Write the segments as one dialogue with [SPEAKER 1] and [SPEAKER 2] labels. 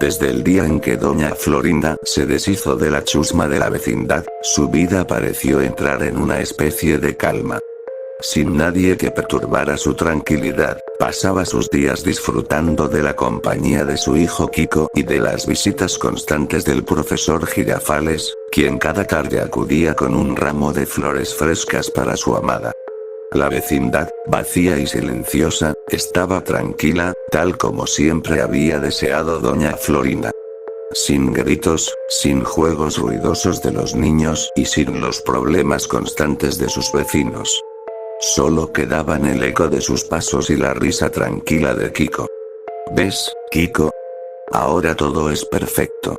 [SPEAKER 1] Desde el día en que doña Florinda se deshizo de la chusma de la vecindad, su vida pareció entrar en una especie de calma. Sin nadie que perturbara su tranquilidad, pasaba sus días disfrutando de la compañía de su hijo Kiko y de las visitas constantes del profesor Girafales, quien cada tarde acudía con un ramo de flores frescas para su amada. La vecindad, vacía y silenciosa, estaba tranquila, tal como siempre había deseado doña Florinda. Sin gritos, sin juegos ruidosos de los niños y sin los problemas constantes de sus vecinos. Solo quedaban el eco de sus pasos y la risa tranquila de Kiko. ¿Ves, Kiko? Ahora todo es perfecto.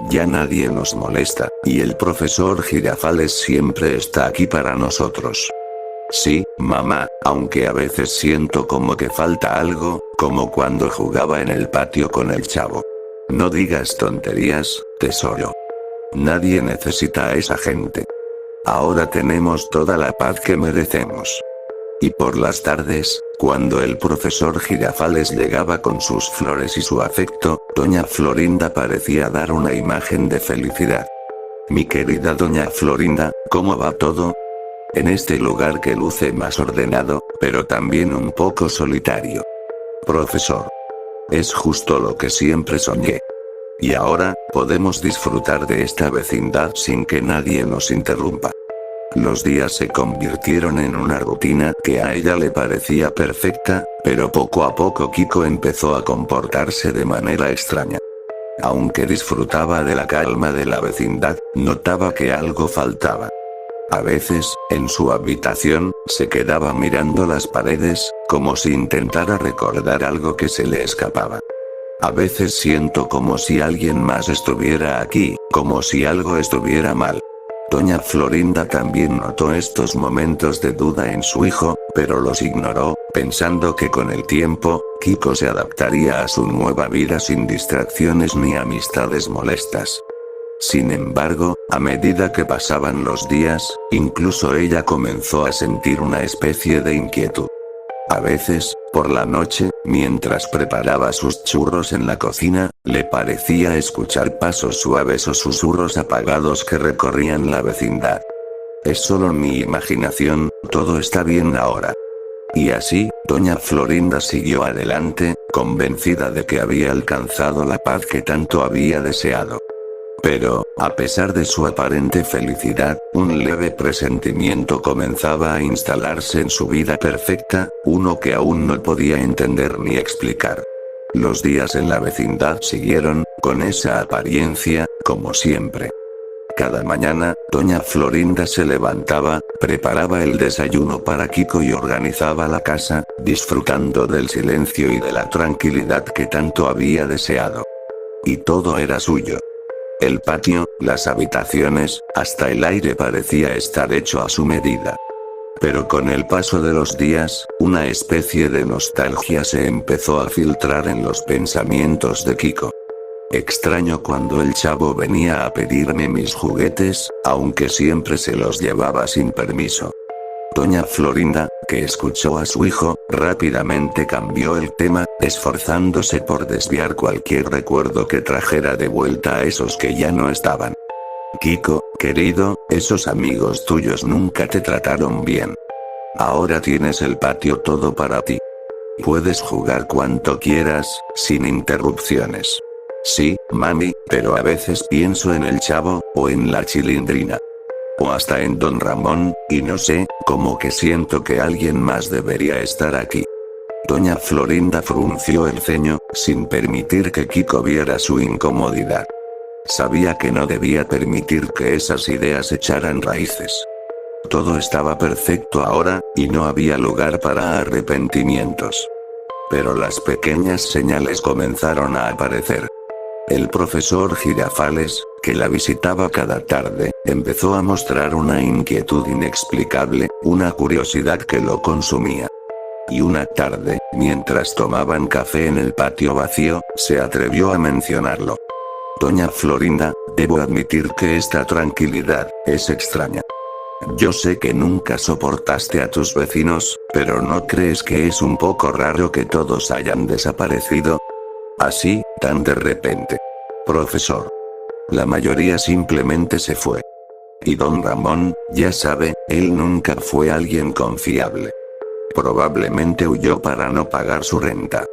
[SPEAKER 1] Ya nadie nos molesta, y el profesor Girafales siempre está aquí para nosotros. Sí, mamá, aunque a veces siento como que falta algo, como cuando jugaba en el patio con el chavo. No digas tonterías, tesoro. Nadie necesita a esa gente. Ahora tenemos toda la paz que merecemos. Y por las tardes, cuando el profesor Girafales llegaba con sus flores y su afecto, doña Florinda parecía dar una imagen de felicidad. Mi querida doña Florinda, ¿cómo va todo? En este lugar que luce más ordenado, pero también un poco solitario. Profesor. Es justo lo que siempre soñé. Y ahora, podemos disfrutar de esta vecindad sin que nadie nos interrumpa. Los días se convirtieron en una rutina que a ella le parecía perfecta, pero poco a poco Kiko empezó a comportarse de manera extraña. Aunque disfrutaba de la calma de la vecindad, notaba que algo faltaba. A veces, en su habitación, se quedaba mirando las paredes, como si intentara recordar algo que se le escapaba. A veces siento como si alguien más estuviera aquí, como si algo estuviera mal. Doña Florinda también notó estos momentos de duda en su hijo, pero los ignoró, pensando que con el tiempo, Kiko se adaptaría a su nueva vida sin distracciones ni amistades molestas. Sin embargo, a medida que pasaban los días, incluso ella comenzó a sentir una especie de inquietud. A veces, por la noche, mientras preparaba sus churros en la cocina, le parecía escuchar pasos suaves o susurros apagados que recorrían la vecindad. Es solo mi imaginación, todo está bien ahora. Y así, doña Florinda siguió adelante, convencida de que había alcanzado la paz que tanto había deseado. Pero, a pesar de su aparente felicidad, un leve presentimiento comenzaba a instalarse en su vida perfecta, uno que aún no podía entender ni explicar. Los días en la vecindad siguieron, con esa apariencia, como siempre. Cada mañana, doña Florinda se levantaba, preparaba el desayuno para Kiko y organizaba la casa, disfrutando del silencio y de la tranquilidad que tanto había deseado. Y todo era suyo. El patio, las habitaciones, hasta el aire parecía estar hecho a su medida. Pero con el paso de los días, una especie de nostalgia se empezó a filtrar en los pensamientos de Kiko. Extraño cuando el chavo venía a pedirme mis juguetes, aunque siempre se los llevaba sin permiso. Doña Florinda, que escuchó a su hijo, rápidamente cambió el tema, esforzándose por desviar cualquier recuerdo que trajera de vuelta a esos que ya no estaban. Kiko, querido, esos amigos tuyos nunca te trataron bien. Ahora tienes el patio todo para ti. Puedes jugar cuanto quieras, sin interrupciones. Sí, mami, pero a veces pienso en el chavo, o en la Chilindrina. O hasta en Don Ramón, y no sé, como que siento que alguien más debería estar aquí. Doña Florinda frunció el ceño, sin permitir que Kiko viera su incomodidad. Sabía que no debía permitir que esas ideas echaran raíces. Todo estaba perfecto ahora, y no había lugar para arrepentimientos. Pero las pequeñas señales comenzaron a aparecer. El profesor Girafales, que la visitaba cada tarde, empezó a mostrar una inquietud inexplicable, una curiosidad que lo consumía. Y una tarde, mientras tomaban café en el patio vacío, se atrevió a mencionarlo. Doña Florinda, debo admitir que esta tranquilidad es extraña. Yo sé que nunca soportaste a tus vecinos, pero ¿no crees que es un poco raro que todos hayan desaparecido? Así, tan de repente. Profesor. La mayoría simplemente se fue. Y don Ramón, ya sabe, él nunca fue alguien confiable. Probablemente huyó para no pagar su renta.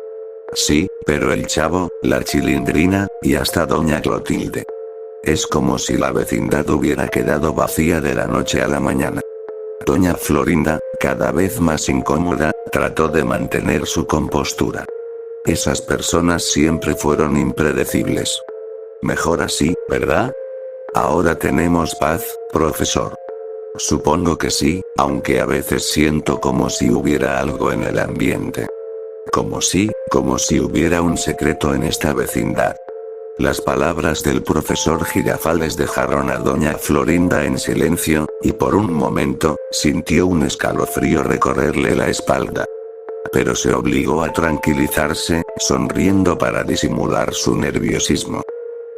[SPEAKER 1] Sí, pero el chavo, la Chilindrina, y hasta doña Clotilde. Es como si la vecindad hubiera quedado vacía de la noche a la mañana. Doña Florinda, cada vez más incómoda, trató de mantener su compostura. Esas personas siempre fueron impredecibles. Mejor así, ¿verdad? Ahora tenemos paz, profesor. Supongo que sí, aunque a veces siento como si hubiera algo en el ambiente. Como si hubiera un secreto en esta vecindad. Las palabras del profesor Girafales dejaron a doña Florinda en silencio, y por un momento, sintió un escalofrío recorrerle la espalda. Pero se obligó a tranquilizarse, sonriendo para disimular su nerviosismo.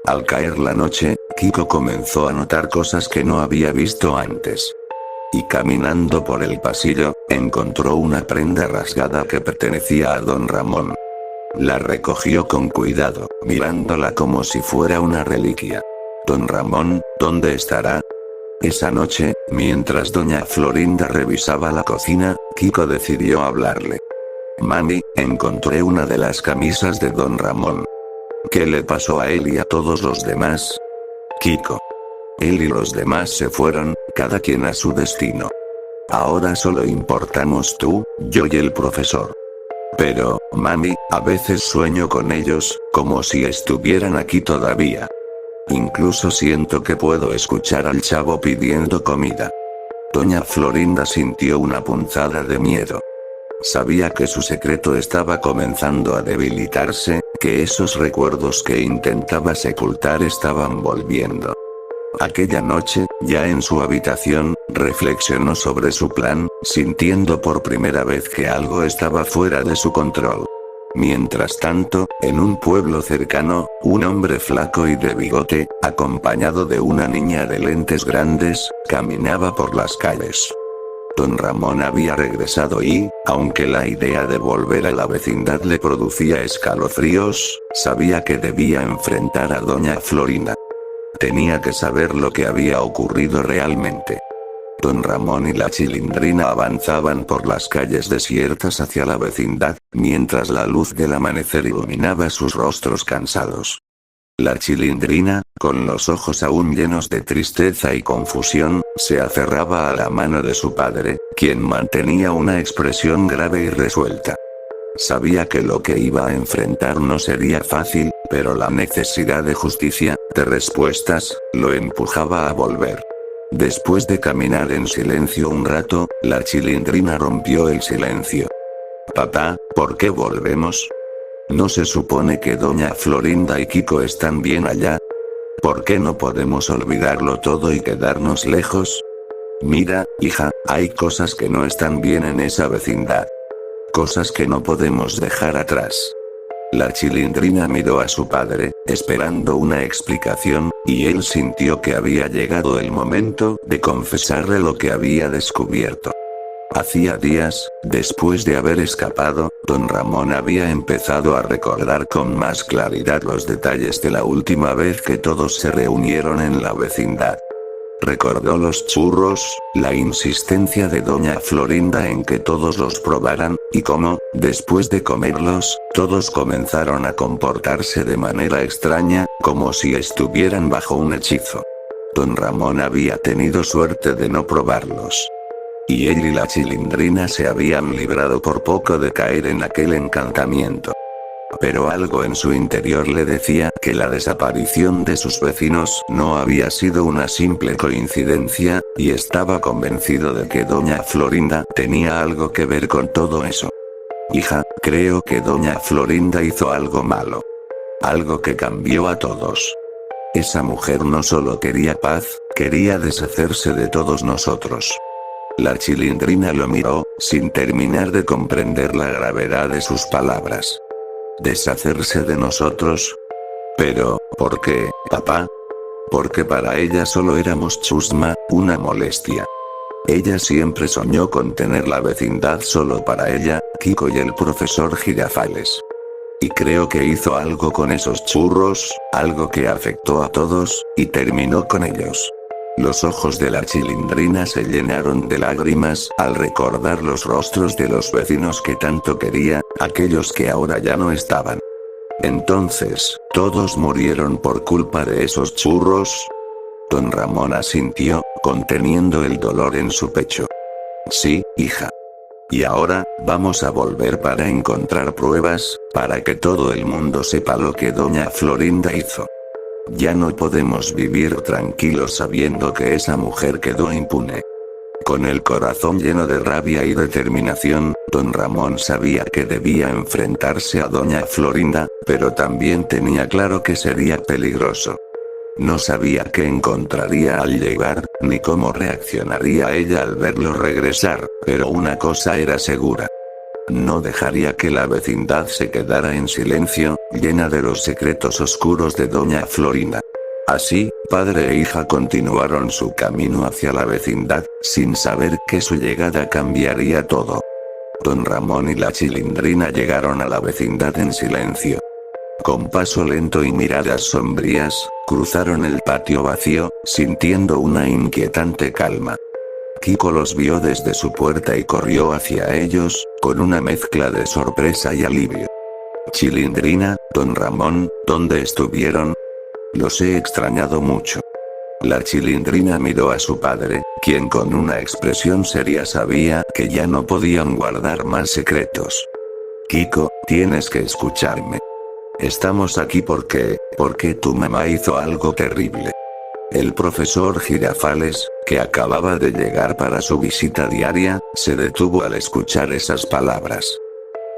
[SPEAKER 1] Al caer la noche, Kiko comenzó a notar cosas que no había visto antes. Y caminando por el pasillo, encontró una prenda rasgada que pertenecía a don Ramón. La recogió con cuidado, mirándola como si fuera una reliquia. Don Ramón, ¿dónde estará? Esa noche, mientras doña Florinda revisaba la cocina, Kiko decidió hablarle. Mami, encontré una de las camisas de don Ramón. ¿Qué le pasó a él y a todos los demás? Kiko. Él y los demás se fueron, cada quien a su destino. Ahora solo importamos tú, yo y el profesor. Pero, mami, a veces sueño con ellos, como si estuvieran aquí todavía. Incluso siento que puedo escuchar al chavo pidiendo comida. Doña Florinda sintió una punzada de miedo. Sabía que su secreto estaba comenzando a debilitarse, que esos recuerdos que intentaba sepultar estaban volviendo. Aquella noche, ya en su habitación, reflexionó sobre su plan, sintiendo por primera vez que algo estaba fuera de su control. Mientras tanto, en un pueblo cercano, un hombre flaco y de bigote, acompañado de una niña de lentes grandes, caminaba por las calles. Don Ramón había regresado y, aunque la idea de volver a la vecindad le producía escalofríos, sabía que debía enfrentar a doña Florinda. Tenía que saber lo que había ocurrido realmente. Don Ramón y la Chilindrina avanzaban por las calles desiertas hacia la vecindad, mientras la luz del amanecer iluminaba sus rostros cansados. La Chilindrina, con los ojos aún llenos de tristeza y confusión, se aferraba a la mano de su padre, quien mantenía una expresión grave y resuelta. Sabía que lo que iba a enfrentar no sería fácil, pero la necesidad de justicia, de respuestas, lo empujaba a volver. Después de caminar en silencio un rato, la Chilindrina rompió el silencio. Papá, ¿por qué volvemos? ¿No se supone que doña Florinda y Kiko están bien allá? ¿Por qué no podemos olvidarlo todo y quedarnos lejos? Mira, hija, hay cosas que no están bien en esa vecindad. Cosas que no podemos dejar atrás. La Chilindrina miró a su padre, esperando una explicación, y él sintió que había llegado el momento de confesarle lo que había descubierto. Hacía días, después de haber escapado, don Ramón había empezado a recordar con más claridad los detalles de la última vez que todos se reunieron en la vecindad. Recordó los churros, la insistencia de doña Florinda en que todos los probaran, y cómo, después de comerlos, todos comenzaron a comportarse de manera extraña, como si estuvieran bajo un hechizo. Don Ramón había tenido suerte de no probarlos. Y él y la Chilindrina se habían librado por poco de caer en aquel encantamiento. Pero algo en su interior le decía que la desaparición de sus vecinos no había sido una simple coincidencia, y estaba convencido de que doña Florinda tenía algo que ver con todo eso. Hija, creo que doña Florinda hizo algo malo. Algo que cambió a todos. Esa mujer no solo quería paz, quería deshacerse de todos nosotros. La Chilindrina lo miró, sin terminar de comprender la gravedad de sus palabras. ¿Deshacerse de nosotros? Pero, ¿por qué, papá? Porque para ella solo éramos chusma, una molestia. Ella siempre soñó con tener la vecindad solo para ella, Kiko y el profesor Girafales. Y creo que hizo algo con esos churros, algo que afectó a todos, y terminó con ellos. Los ojos de la Chilindrina se llenaron de lágrimas al recordar los rostros de los vecinos que tanto quería, aquellos que ahora ya no estaban. Entonces, ¿todos murieron por culpa de esos churros? Don Ramón asintió, conteniendo el dolor en su pecho. Sí, hija. Y ahora, vamos a volver para encontrar pruebas, para que todo el mundo sepa lo que doña Florinda hizo. Ya no podemos vivir tranquilos sabiendo que esa mujer quedó impune. Con el corazón lleno de rabia y determinación, don Ramón sabía que debía enfrentarse a doña Florinda, pero también tenía claro que sería peligroso. No sabía qué encontraría al llegar, ni cómo reaccionaría ella al verlo regresar, pero una cosa era segura. No dejaría que la vecindad se quedara en silencio, llena de los secretos oscuros de doña Florinda. Así, padre e hija continuaron su camino hacia la vecindad, sin saber que su llegada cambiaría todo. Don Ramón y la Chilindrina llegaron a la vecindad en silencio. Con paso lento y miradas sombrías, cruzaron el patio vacío, sintiendo una inquietante calma. Kiko los vio desde su puerta y corrió hacia ellos, con una mezcla de sorpresa y alivio. Chilindrina, don Ramón, ¿dónde estuvieron? Los he extrañado mucho. La Chilindrina miró a su padre, quien con una expresión seria sabía que ya no podían guardar más secretos. Kiko, tienes que escucharme. Estamos aquí porque tu mamá hizo algo terrible. El profesor Girafales, que acababa de llegar para su visita diaria, se detuvo al escuchar esas palabras.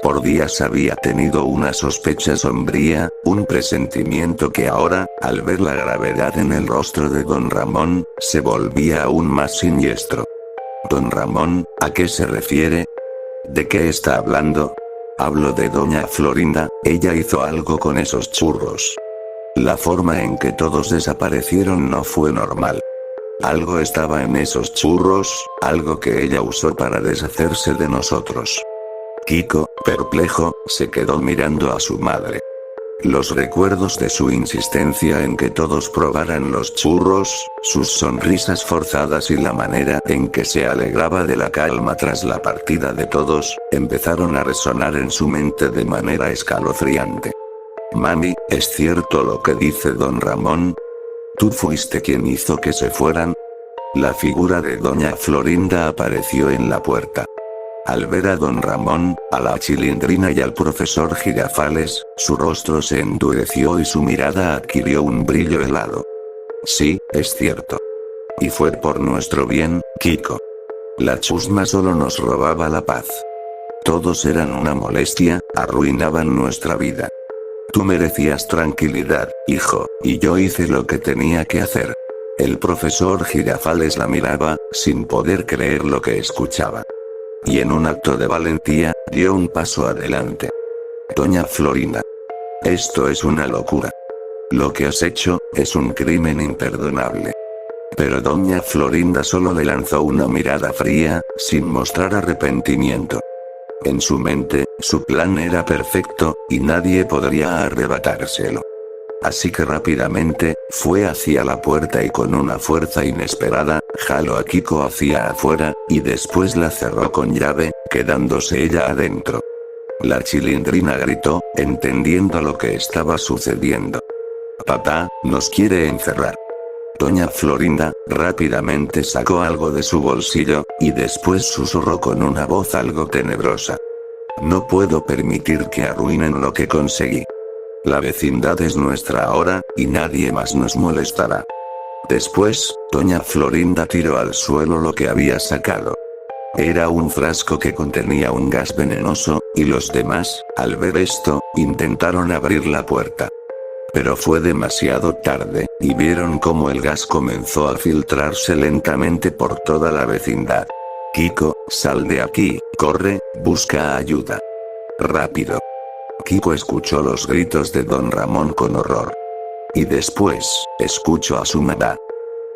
[SPEAKER 1] Por días había tenido una sospecha sombría, un presentimiento que ahora, al ver la gravedad en el rostro de don Ramón, se volvía aún más siniestro. Don Ramón, ¿a qué se refiere? ¿De qué está hablando? Hablo de doña Florinda, ella hizo algo con esos churros. La forma en que todos desaparecieron no fue normal. Algo estaba en esos churros, algo que ella usó para deshacerse de nosotros. Kiko, perplejo, se quedó mirando a su madre. Los recuerdos de su insistencia en que todos probaran los churros, sus sonrisas forzadas y la manera en que se alegraba de la calma tras la partida de todos, empezaron a resonar en su mente de manera escalofriante. Mami, ¿es cierto lo que dice don Ramón? ¿Tú fuiste quien hizo que se fueran? La figura de doña Florinda apareció en la puerta. Al ver a don Ramón, a la Chilindrina y al profesor Girafales, su rostro se endureció y su mirada adquirió un brillo helado. Sí, es cierto. Y fue por nuestro bien, Kiko. La chusma solo nos robaba la paz. Todos eran una molestia, arruinaban nuestra vida. Tú merecías tranquilidad, hijo, y yo hice lo que tenía que hacer. El profesor Girafales la miraba, sin poder creer lo que escuchaba. Y en un acto de valentía, dio un paso adelante. Doña Florinda. Esto es una locura. Lo que has hecho, es un crimen imperdonable. Pero doña Florinda solo le lanzó una mirada fría, sin mostrar arrepentimiento. En su mente, su plan era perfecto, y nadie podría arrebatárselo. Así que rápidamente, fue hacia la puerta y con una fuerza inesperada, jaló a Kiko hacia afuera, y después la cerró con llave, quedándose ella adentro. La Chilindrina gritó, entendiendo lo que estaba sucediendo. Papá, nos quiere encerrar. Doña Florinda, rápidamente sacó algo de su bolsillo, y después susurró con una voz algo tenebrosa. No puedo permitir que arruinen lo que conseguí. La vecindad es nuestra ahora, y nadie más nos molestará. Después, doña Florinda tiró al suelo lo que había sacado. Era un frasco que contenía un gas venenoso, y los demás, al ver esto, intentaron abrir la puerta. Pero fue demasiado tarde, y vieron cómo el gas comenzó a filtrarse lentamente por toda la vecindad. Kiko, sal de aquí, corre, busca ayuda. Rápido. Kiko escuchó los gritos de don Ramón con horror. Y después, escuchó a su mamá.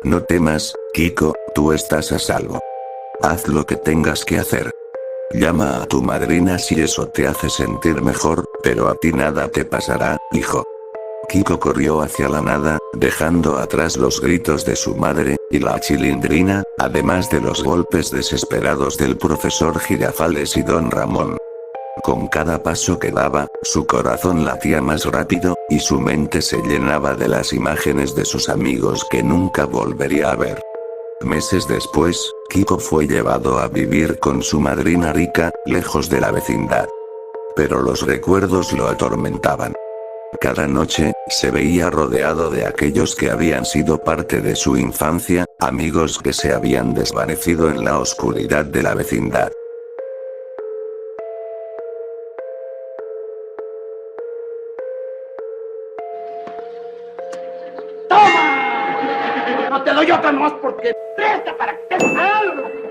[SPEAKER 1] No temas, Kiko, tú estás a salvo. Haz lo que tengas que hacer. Llama a tu madrina si eso te hace sentir mejor, pero a ti nada te pasará, hijo. Kiko corrió hacia la nada, dejando atrás los gritos de su madre, y la chilindrina, además de los golpes desesperados del profesor Girafales y don Ramón. Con cada paso que daba, su corazón latía más rápido, y su mente se llenaba de las imágenes de sus amigos que nunca volvería a ver. Meses después, Kiko fue llevado a vivir con su madrina Rika, lejos de la vecindad. Pero los recuerdos lo atormentaban. Cada noche, se veía rodeado de aquellos que habían sido parte de su infancia, amigos que se habían desvanecido en la oscuridad de la vecindad.
[SPEAKER 2] ¡Toma! No te doy otra nomás porque presta para que te algo.